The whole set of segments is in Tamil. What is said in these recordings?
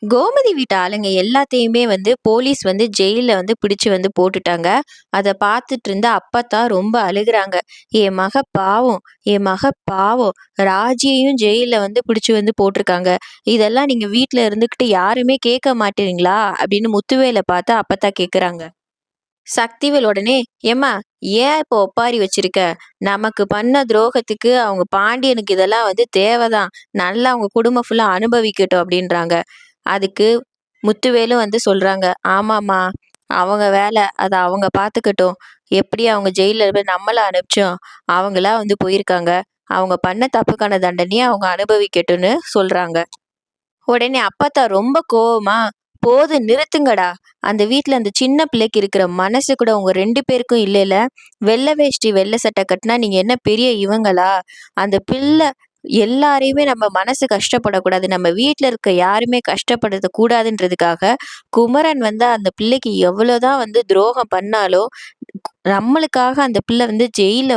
கோமதி வீட்டு ஆளுங்க எல்லாத்தையுமே போலீஸ் ஜெயில்ல பிடிச்சு போட்டுட்டாங்க. அத பார்த்துட்டு இருந்த அப்பத்தா ரொம்ப அழுகுறாங்க. என் மக பாவம், என் மக பாவம். ராஜியையும் ஜெயில்ல பிடிச்சு போட்டுருக்காங்க. இதெல்லாம் நீங்க வீட்ல இருந்துகிட்டு யாருமே கேட்க மாட்டீங்களா? அப்படின்னு முத்துவேல பார்த்து அப்பத்தா கேட்குறாங்க. சக்திவேல் உடனே, ஏம்மா ஏன் இப்போ ஒப்பாரி வச்சிருக்க? நமக்கு பண்ண துரோகத்துக்கு அவங்க பாண்டியனுக்கு இதெல்லாம் தேவைதான். நல்லா அவங்க குடும்பம் ஃபுல்லா அனுபவிக்கட்டும் அப்படின்றாங்க. அதுக்கு முத்துவேலும் சொல்றாங்க, ஆமாம்மா, அவங்க வேலை அத அவங்க பார்த்துக்கட்டும். எப்படி அவங்க ஜெயில்ல போய் நம்மள அனுப்பிச்சோம், அவங்களா போயிருக்காங்க. அவங்க பண்ண தப்புக்கான தண்டனைய அவங்க அனுபவிக்கட்டும்னு சொல்றாங்க. உடனே அப்பத்தா ரொம்ப கோவமா, "போதும் நிறுத்துங்கடா. அந்த வீட்ல அந்த சின்ன பிள்ளைக்கு இருக்கிற மனசு கூட உங்க 2 பேருக்கும் இல்லைல? வெள்ளை வேஷ்டி, வெள்ளை சட்டை கட்டுனா நீங்க என்ன பெரிய இவங்களா? அந்த பிள்ளை எல்லாரையுமே நம்ம மனசு கஷ்டப்படக்கூடாது. நம்ம வீட்ல இருக்க யாருமே கஷ்டப்படுத்த கூடாதுன்றதுக்காக, குமரன் அந்த பிள்ளைக்கு எவ்வளோதான் துரோகம் பண்ணாலும், நம்மளுக்காக அந்த பிள்ளை ஜெயில்ல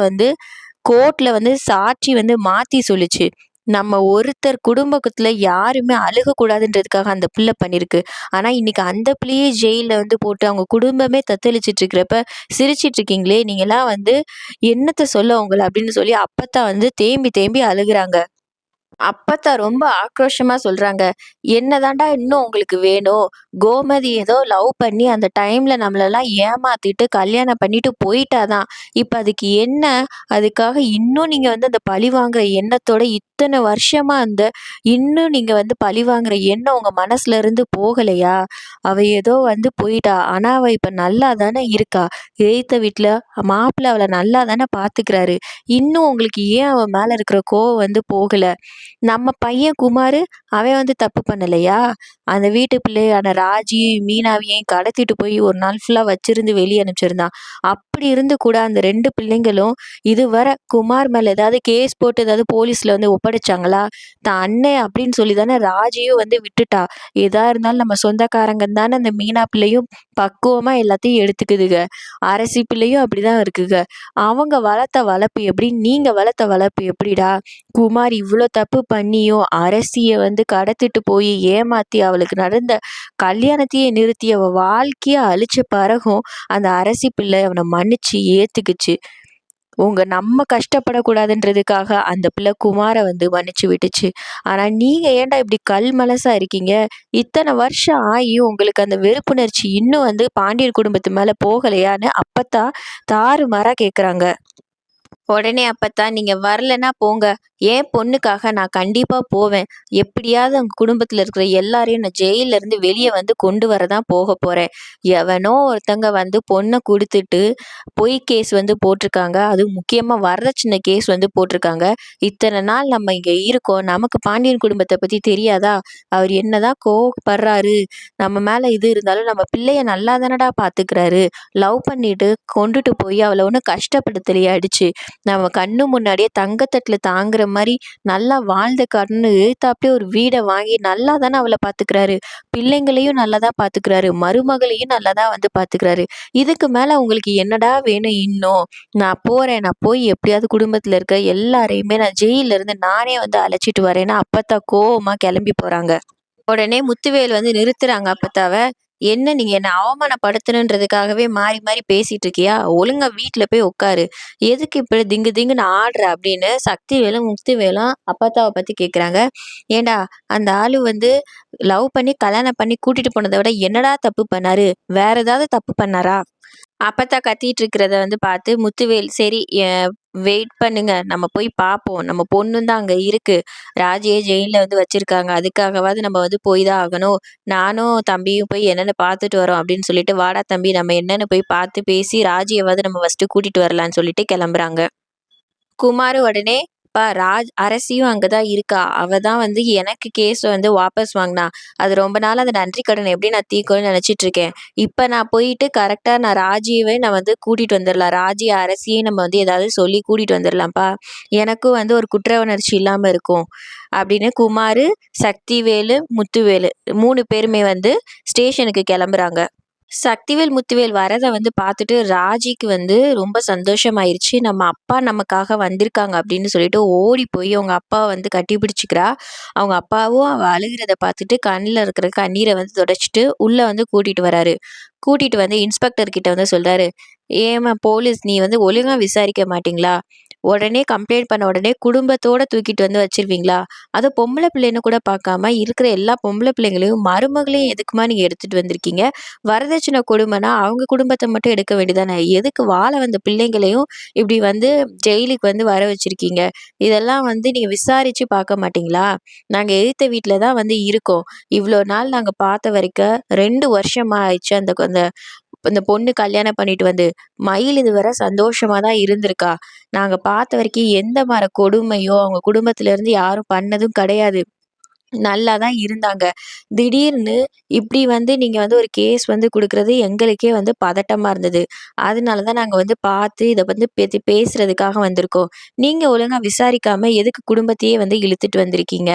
கோர்ட்ல சாட்சி மாத்தி சொல்லுச்சு. நம்ம ஒருத்தர் குடும்பத்துல யாருமே அழுகக்கூடாதுன்றதுக்காக அந்த பிள்ளை பண்ணிருக்கு. ஆனா இன்னைக்கு அந்த பிள்ளையே ஜெயில்ல போட்டு அவங்க குடும்பமே தத்தளிச்சுட்டு இருக்கிறப்ப சிரிச்சிட்டு இருக்கீங்களே! நீங்கலாம் என்னத்த சொல்ல உங்கள அப்படின்னு சொல்லி அப்பத்தான் தேம்பி தேம்பி அழுகுறாங்க. அப்பத்தா ரொம்ப ஆக்ரோஷமா சொல்றாங்க. "என்னதான்டா இன்னும் உங்களுக்கு வேணும்? கோமதி ஏதோ லவ் பண்ணி அந்த டைம்ல நம்மளலாம் ஏமாத்திட்டு கல்யாணம் பண்ணிட்டு போயிட்டா தான். இப்ப அதுக்கு என்ன? அதுக்காக இன்னும் நீங்க அந்த பழிவாங்குற எண்ணத்தோட இத்தன வருஷமா இன்னும் நீங்க பழிவாங்குற எண்ணம் உங்க மனசுல இருந்து போகலையா? அவ ஏதோ போயிட்டா. ஆனா அவ இப்ப நல்லா தானே இருக்கா. எதித்த வீட்ல மாப்பிள்ளை அவள நல்லா தானே பாத்துக்கிறாரு. இன்னும் உங்களுக்கு ஏன் அவ மேல இருக்கிற கோவம் போகல? நம்ம பையன் குமாரு, அவன் தப்பு பண்ணலையா? அந்த வீட்டு பிள்ளையான ராஜி, மீனாவையும் கடத்திட்டு போய் ஒரு நாள் ஃபுல்லா வச்சிருந்து வெளிய அனுப்பிச்சிருந்தான். அப்படி இருந்து கூட அந்த 2 பிள்ளைங்களும் இதுவரை குமார் மேல ஏதாவது கேஸ் போட்டு ஏதாவது போலீஸ்ல ஒப்படைச்சாங்களா? தான் அண்ணன் அப்படின்னு சொல்லி தானே ராஜியும் விட்டுட்டா. எதா இருந்தாலும் நம்ம சொந்தக்காரங்கன்னு தானே அந்த மீனா பிள்ளையும் பக்குவமா எல்லாத்தையும் எடுத்துக்குதுக. அரசி பிள்ளையும் அப்படிதான் இருக்குக. அவங்க வளர்த்த வளர்ப்பு எப்படி? நீங்க வளர்த்த வளர்ப்பு எப்படிடா? குமார் இவ்ளோ தப்பு பண்ணியும் அரசிய கடத்திட்டு போய் ஏமாத்தி அவளுக்கு நடந்த கல்யாணத்தையே நிறுத்தி அவ வாழ்க்கைய அழிச்ச பிறகும் அந்த அரசி பிள்ளை அவனை மன்னிச்சு ஏத்துக்குச்சு. நம்ம கஷ்டப்படக்கூடாதுன்றதுக்காக அந்த பிள்ளை குமார மன்னிச்சு விட்டுச்சு. ஆனா நீங்க ஏன்டா இப்படி கல் மனசா இருக்கீங்க? இத்தனை வருஷம் ஆகியும் உங்களுக்கு அந்த வெறுப்புணர்ச்சி இன்னும் பாண்டியர் குடும்பத்து மேல போகலையான்னு அப்பத்தான் தாறுமாறா கேக்குறாங்க. உடனே அப்பத்தான், நீங்க வரலன்னா போங்க. என் பொண்ணுக்காக நான் கண்டிப்பா போவேன். எப்படியாவது அவங்க குடும்பத்துல இருக்கிற எல்லாரையும் நான் ஜெயில்ல இருந்து வெளிய கொண்டு வர தான் போறேன். எவனோ ஒருத்தங்க பொண்ண குடுத்துட்டு பொய் கேஸ் போட்டிருக்காங்க. அதுவும் முக்கியமா வரதட்சணை கேஸ் போட்டிருக்காங்க. இத்தன நாள் நம்ம இங்க இருக்கோம். நமக்கு பாண்டியன் குடும்பத்த பத்தி தெரியாதா? அவர் என்னதான் கோவப்படுறாரு, நம்ம மேல இது இருந்தாலும் நம்ம பிள்ளைய நல்லா தானடா பாத்துக்கிறாரு. லவ் பண்ணிட்டு கொண்டுட்டு போய் அவள ஒண்ணும் கஷ்டப்படுத்தலையே அடிச்சு. நம்ம கண்ணு முன்னாடியே தங்கத்தட்டுல தாங்குற மாரி நல்லா வாழ்ந்து காட்டணும்னு எதுத்தாப்புலயே ஒரு வீட வாங்கி நல்லா தானே அவள பாத்துக்கிறாரு. பிள்ளைங்களையும் நல்லா தான் பாத்துக்கிறாரு. மருமகளையும் நல்லா தான் பாத்துக்கிறாரு. இதுக்கு மேல உங்களுக்கு என்னடா வேணும் இன்னும்? நான் போறேன். நான் போய் எப்படியாவது குடும்பத்துல இருக்க எல்லாரையுமே நான் ஜெயில்ல இருந்து நானே அழைச்சிட்டு வரேன்னு அப்பத்தா கோவமா கிளம்பி போறாங்க. உடனே முத்துவேல் நிறுத்துறாங்க அப்பத்தாவ. என்ன நீங்க என்ன அவமானப்படுத்தணுன்றதுக்காகவே மாறி மாறி பேசிட்டு இருக்கியா? ஒழுங்கா வீட்ல போய் உட்காரு. எதுக்கு இப்படி திங்கு திங்குன்னு ஆடுற? அப்படின்னு சக்திவேலும் முத்துவேலும் அப்பத்தாவ பத்தி கேக்குறாங்க. ஏன்டா அந்த ஆளு லவ் பண்ணி கல்யாணம் பண்ணி கூட்டிட்டு போனத விட என்னடா தப்பு பண்ணாரு? வேற ஏதாவது தப்பு பண்ணாரா? அப்பத்தா கத்திட்டு இருக்கிறத பார்த்து முத்துவேல், சரி வெயிட் பண்ணுங்க. நம்ம போய் பார்ப்போம். நம்ம பொண்ணும் தான் அங்க இருக்கு. ராஜிய ஜெயில்ல வச்சிருக்காங்க. அதுக்காகவாவது நம்ம போய் தான் ஆகணும். நானும் தம்பியும் போய் என்னன்னு பார்த்துட்டு வரோம் அப்படின்னு சொல்லிட்டு, வாடா தம்பி நம்ம என்னன்னு போய் பார்த்து பேசி ராஜியவாது நம்ம ஃபர்ஸ்ட்டு கூட்டிட்டு வரலான்னு சொல்லிட்டு கிளம்புறாங்க. குமாரு உடனே, "அப்பா அரசியும் அங்க தான் இருக்கா. அவ தான் எனக்கு கேஸ் வாபஸ் வாங்குனா. அது ரொம்ப நாளா அந்த நன்றி கடன எப்படி நான் தீர்க்கணும்னு நெனச்சிட்டு இருக்கேன். இப்ப நான் போயிட்டு கரெக்ட்டா நான் ராஜியவே நான் கூட்டிட்டு வந்துரலாம். ராஜி, அரசியும் நம்ம ஏதாவது சொல்லி கூட்டிட்டு வந்துரலாம்ப்பா. எனக்கும் ஒரு குற்ற உணர்ச்சி இல்லாம இருக்கும்." அப்படின்னு குமாரு, சக்திவேலு, முத்துவேலு 3 பேருமே ஸ்டேஷனுக்கு கெளம்புறாங்க. சக்திவேல் முத்துவேல் வரத வந்து பார்த்துட்டு ராஜிக்கு வந்து ரொம்ப சந்தோஷமாயிருச்சு. நம்ம அப்பா நமக்காக வந்திருக்காங்க அப்படின்னு சொல்லிட்டு ஓடி போய் அவங்க அப்பாவ வந்து கட்டிப்பிடிச்சுக்கிறா. அவங்க அப்பாவும் அவ அழுகுறத பார்த்துட்டு கண்ல இருக்கிற கண்ணீர வந்து தொடச்சுட்டு உள்ள வந்து கூட்டிட்டு வராரு. கூட்டிட்டு வந்து இன்ஸ்பெக்டர் கிட்ட வந்து சொல்றாரு, "ஏம்மா போலீஸ் நீ வந்து ஒழுங்கா விசாரிக்க மாட்டீங்களா? உடனே கம்ப்ளைண்ட் பண்ண உடனே குடும்பத்தோட தூக்கிட்டு வந்து வச்சிருவீங்களா? அதுவும் பொம்பள பிள்ளைன்னு கூட பார்க்காம இருக்கிற எல்லா பொம்பள பிள்ளைங்களையும் மருமகளையும் எதுக்கும்மா நீங்க எடுத்துட்டு வந்திருக்கீங்க? வரதட்சணை கொடுமைன்னா, அவங்க குடும்பத்த மட்டும் எடுக்க வேண்டியதானே! எதுக்கு வாழ வந்த பிள்ளைங்களையும் இப்படி வந்து ஜெயிலுக்கு வந்து வர வச்சிருக்கீங்க? இதெல்லாம் வந்து நீங்க விசாரிச்சு பார்க்க மாட்டீங்களா? நாங்க எதிர்த்த வீட்ல தான் வந்து இருக்கோம். இவ்ளோ நாள் நாங்க பார்த்த வரைக்கும் 2 வருஷமா ஆயிடுச்சு அந்த அந்த பொண்ணு கல்யாணம் பண்ணிட்டு வந்து. மயில் இதுவரை சந்தோஷமா தான் இருந்திருக்கா. நாங்க பார்த்த வரைக்கும் எந்த கொடுமையோ அவங்க குடும்பத்துல இருந்து யாரும் பண்ணதும் கிடையாது. நல்லா தான் இருந்தாங்க. திடீர்னு இப்படி வந்து நீங்க வந்து ஒரு கேஸ் வந்து குடுக்குறது எங்களுக்கே வந்து பதட்டமா இருந்தது. அதனால தான் நாங்க வந்து பார்த்து இத வந்து பேசுறதுக்காக வந்திருக்கோம். நீங்க ஒழுங்கா விசாரிக்காம எதுக்கு குடும்பத்தையே வந்து இழுத்துட்டு வந்திருக்கீங்க?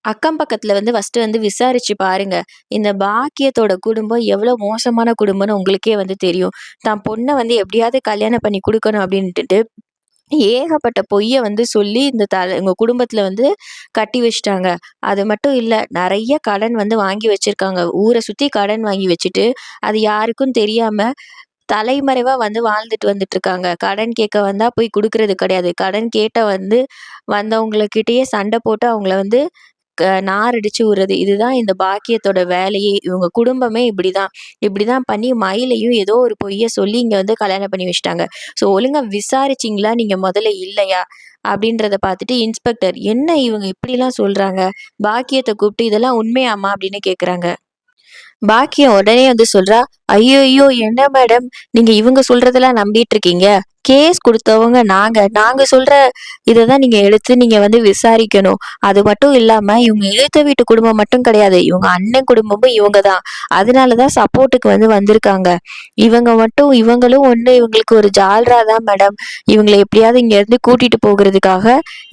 அக்கம் பக்கத்துல வந்து ஃபர்ஸ்ட்டு வந்து விசாரிச்சு பாருங்க. இந்த பாக்கியத்தோட குடும்பம் எவ்வளோ மோசமான குடும்பம்னு உங்களுக்கே வந்து தெரியும். தான் பொண்ண வந்து எப்படியாவது கல்யாணம் பண்ணி குடுக்கணும் அப்படின்ட்டுட்டு ஏகப்பட்ட பொய்ய வந்து சொல்லி உங்க குடும்பத்துல வந்து கட்டி வச்சுட்டாங்க. அது மட்டும் இல்ல, நெறைய கடன் வந்து வாங்கி வச்சிருக்காங்க. ஊர சுத்தி கடன் வாங்கி வச்சுட்டு, அது யாருக்கும் தெரியாம தலைமறைவா வந்து வாழ்ந்துட்டு வந்துட்டுருக்காங்க. கடன் கேட்க வந்தா போய் குடுக்குறது கிடையாது. கடன் கேட்ட வந்து வந்தவங்ககிட்டயே சண்ட போட்டு அவங்கள வந்து நாரடிச்சு விடுறது. இதுதான் இந்த பாக்கியத்தோட வேலையே. இவங்க குடும்பமே இப்படிதான். இப்படிதான் பண்ணி மயிலையும் ஏதோ ஒரு பொய்ய சொல்லி இங்க வந்து கல்யாணம் பண்ணி வச்சுட்டாங்க. ஸோ ஒழுங்கா விசாரிச்சீங்களா நீங்க முதல்ல இல்லையா? அப்படின்றத பார்த்துட்டு இன்ஸ்பெக்டர், "என்ன இவங்க இப்படிலாம் சொல்றாங்க? பாக்கியத்த கூப்பிட்டு இதெல்லாம் உண்மையாம்மா?" அப்படின்னு கேட்குறாங்க. பாக்கியம் உடனே வந்து சொல்றா, "ஐய்யய்யோ! என்ன மேடம் நீங்க இவங்க சொல்றதெல்லாம் நம்பிட்டு இருக்கீங்க? கேஸ் குடுத்தவங்க நாங்க. நாங்க சொல்ற இத தான் நீங்க எடுத்து நீங்க வந்து விசாரிக்கணும். அது மட்டும் இல்லாம இவங்க எதிர்த்த வீட்டு குடும்பம் மட்டும் கிடையாது. இவங்க அண்ணன் குடும்பமும் இவங்க தான். அதனால தான் சப்போர்ட்டுக்கு வந்து வந்திருக்காங்க. இவங்களும் ஒண்ணு இவங்களுக்கு ஒரு ஜால்ரா தான் மேடம். இவங்கள எப்படியாவது இங்கேருந்து கூட்டிட்டு போகுறதுக்காக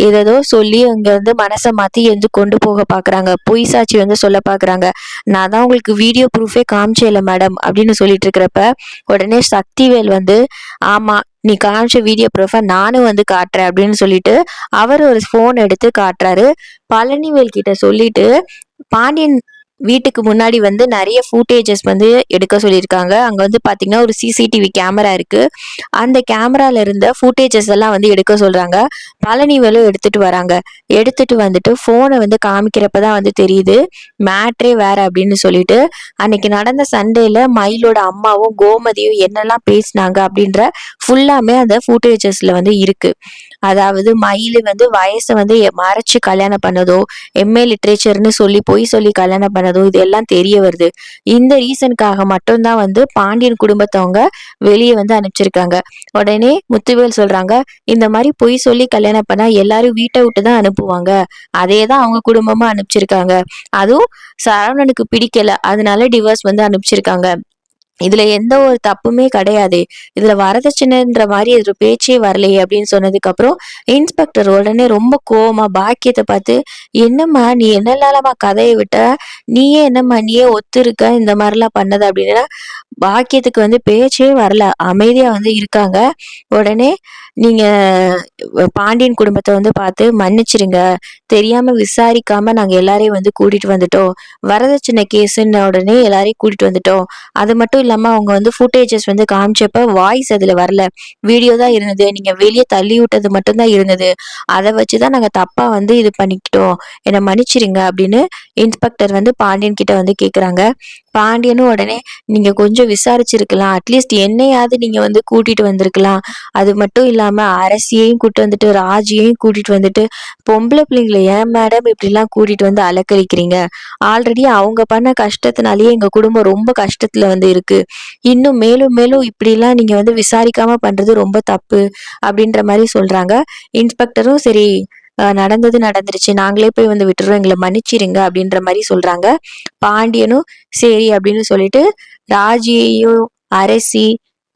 ஏதேதோ சொல்லி அங்க வந்து மனச மாத்தி எந்து கொண்டு போக பார்க்குறாங்க. பொய் சாட்சி வந்து சொல்ல பார்க்குறாங்க. நான் தான் உங்களுக்கு வீடியோ ப்ரூஃபே காமிச்சேன்ல மேடம் அப்படின்னு சொல்லிட்டு இருக்கிறப்ப, உடனே சக்திவேல் வந்து, "ஆமா, நீ காமிச்ச வீடியோ ப்ரூஃப நானும் வந்து காட்டுறேன்" அப்படின்னு சொல்லிட்டு, அவரு ஒரு ஃபோன் எடுத்து காட்டுறாரு. பழனிவேல் கிட்ட சொல்லிட்டு, பாண்டியன் வீட்டுக்கு முன்னாடி வந்து நெறைய ஃபூட்டேஜஸ் வந்து எடுக்க சொல்லியிருக்காங்க. அங்க வந்து பார்த்தீங்கன்னா, ஒரு சிசிடிவி கேமரா இருக்கு. அந்த கேமரால இருந்த ஃபூட்டேஜஸ் எல்லாம் வந்து எடுக்க சொல்றாங்க. பழனிவேலும் எடுத்துட்டு வராங்க. எடுத்துட்டு வந்துட்டு ஃபோன வந்து காமிக்கிறப்ப தான் வந்து தெரியுது. மேட்ரே வேற அப்படின்னு சொல்லிட்டு, அன்னைக்கு நடந்த சண்டையில மயிலோட அம்மாவும், கோமதியும் என்னெல்லாம் பேசினாங்க அப்படின்ற ஃபுல்லாமே அந்த ஃபூட்டேஜஸ்ல வந்து இருக்கு. அதாவது மயிலு வந்து வயச வந்து மறைச்சு கல்யாணம் பண்ணதோ, எம்.ஏ லிட்ரேச்சர்ன்னு சொல்லி பொய் சொல்லி கல்யாணம் பண்ணதோ, இது எல்லாம் தெரிய வருது. இந்த ரீசனுக்காக மட்டும் தான் வந்து பாண்டியன் குடும்பத்தவங்க வெளிய வந்து அனுப்பிச்சிருக்காங்க. உடனே முத்துவேல் சொல்றாங்க, "இந்த மாரி பொய் சொல்லி கல்யாணம் பண்ணா எல்லாரும் வீட்ட விட்டு தான் அனுப்புவாங்க. அதே தான் அவங்க குடும்பமும் அனுப்பிச்சிருக்காங்க. அதுவும் சரவணனுக்கு பிடிக்கல. அதனால டிவோர்ஸ் வந்து அனுப்பிச்சிருக்காங்க. இதுல எந்த ஒரு தப்புமே கிடையாதே. இதுல வரதட்சணைன்ற மாரி ஒரு பேச்சே வரலையே" அப்படின்னு சொன்னதுக்கு அப்புறம் இன்ஸ்பெக்டர் உடனே ரொம்ப கோவமா பாக்கியத்த பார்த்து, "என்னம்மா நீ என்னலாலம்மா கதைய விட்ட? நீயே ஒத்துருக்க இந்த மாரிலாம் பண்ணது" அப்படின்னா, பாக்கியத்துக்கு வந்து பேச்சே வரல. அமைதியா வந்து இருக்காங்க. உடனே, "நீங்க பாண்டியன் குடும்பத்த வந்து பார்த்து மன்னிச்சிருங்க. தெரியாம விசாரிக்காம நாங்க எல்லாரையும் வந்து கூட்டிட்டு வந்துட்டோம். வரதட்சணை கேஸுன்ன உடனே எல்லாரையும் கூட்டிட்டு வந்துட்டோம். அது மட்டும் இல்லாம அவங்க வந்து ஃபுட்டேஜஸ் வந்து காமிச்சப்ப வாய்ஸ் அதுல வரல. வீடியோ தான் இருந்தது. நீங்க வெளிய தள்ளி விட்டது மட்டும் தான் இருந்தது. அத வச்சு தான் நாங்க தப்பா வந்து இது பண்ணிக்கிட்டோம். என்ன மன்னிச்சிருங்க" அப்படின்னு இன்ஸ்பெக்டர் வந்து பாண்டியன் கிட்ட வந்து கேட்குறாங்க. பாண்டியனும் உடனே, "நீங்க கொஞ்சம் விசாரிச்சிருக்கலாம். அட்லீஸ்ட் என்னையாவது நீங்க வந்து கூட்டிட்டு வந்திருக்கலாம். அது மட்டும் இல்லாம அரசியையும் கூட்டிட்டு வந்துட்டு, ராஜியையும் கூட்டிட்டு வந்துட்டு, பொம்பள பிள்ளைங்கள ஏன் மேடம் இப்படிலாம் கூட்டிட்டு வந்து அலக்கழிக்கிறீங்க? ஆல்ரெடி அவங்க பண்ண கஷ்டத்தினாலேயே எங்க குடும்பம் ரொம்ப கஷ்டத்துல வந்து இருக்கு. இன்னும் மேலும் மேலும் இப்படிலாம் நீங்க வந்து விசாரிக்காம பண்றது ரொம்ப தப்பு" அப்படின்ற மாரி சொல்றாங்க. இன்ஸ்பெக்டரும் சரி, நடந்தது நடந்துருச்சு. நாங்களே போய் வந்து விட்டுர்றோம். எங்கள மன்னிச்சிருங்க அப்படின்ற மாரி சொல்றாங்க. பாண்டியனும் சரி அப்படின்னு சொல்லிட்டு ராஜியையும், அரசி,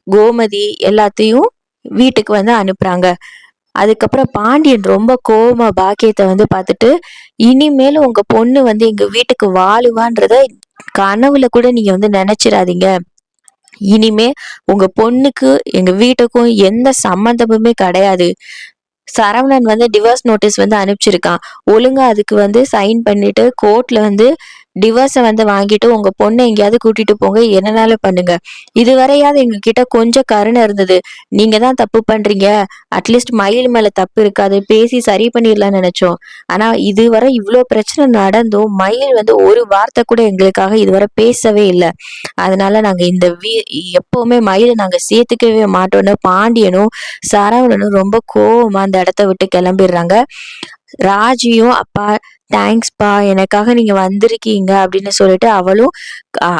கோமதி எல்லாத்தையும் வீட்டுக்கு வந்து அனுப்புறாங்க. அதுக்கப்புறம் பாண்டியன் ரொம்ப கோவமா பாக்கியத்த வந்து பார்த்துட்டு, "இனிமேலும் உங்க பொண்ணு வந்து எங்க வீட்டுக்கு வாழுவான்றத கனவுல கூட நீங்க வந்து நினைச்சிடாதீங்க. இனிமே உங்க பொண்ணுக்கு எங்க வீட்டுக்கும் எந்த சம்மந்தமுமே கிடையாது. சரவணன் வந்து டிவோர்ஸ் நோட்டீஸ் வந்து அனுப்பிச்சிருக்கான். ஒழுங்கா அதுக்கு வந்து சைன் பண்ணிட்டு கோர்ட்ல வந்து டிவோர்ஸ வந்து வாங்கிட்டு உங்க பொண்ண எங்கேயாவது கூட்டிட்டு போங்க. என்னனாலும் பண்ணுங்க. இதுவரையாவது எங்ககிட்ட கொஞ்சம் கருணை இருந்தது. நீங்க தான் தப்பு பண்றீங்க. அட்லீஸ்ட் மயில் மேல தப்பு இருக்காது. பேசி சரி பண்ணிடலாம்னு நினைச்சோம். ஆனா இதுவரை இவ்ளோ பிரச்சனை நடந்தும் மயில் வந்து ஒரு வார்த்தை கூட எங்களுக்காக இதுவரை பேசவே இல்ல. அதனால நாங்க எப்பவுமே மயில நாங்க சேர்த்துக்கவே மாட்டோம்னு பாண்டியனும் சரவணனும் ரொம்ப கோவமா அந்த இடத்த விட்டு கிளம்பிடுறாங்க. ராஜியும் அப்பா தேங்க்ஸ்பா எனக்காக நீங்க வந்திருக்கீங்க அப்படின்னு சொல்லிட்டு அவளும்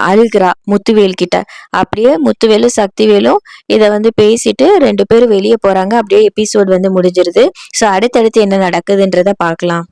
அழுகிறா முத்துவேல் கிட்ட. அப்படியே முத்துவேலும் சக்திவேலும் இத வந்து பேசிட்டு 2 பேரும் வெளியே போறாங்க. அப்படியே எபிசோட் வந்து முடிஞ்சிருது. ஸோ அடுத்தடுத்து என்ன நடக்குதுன்றத பார்க்கலாம்.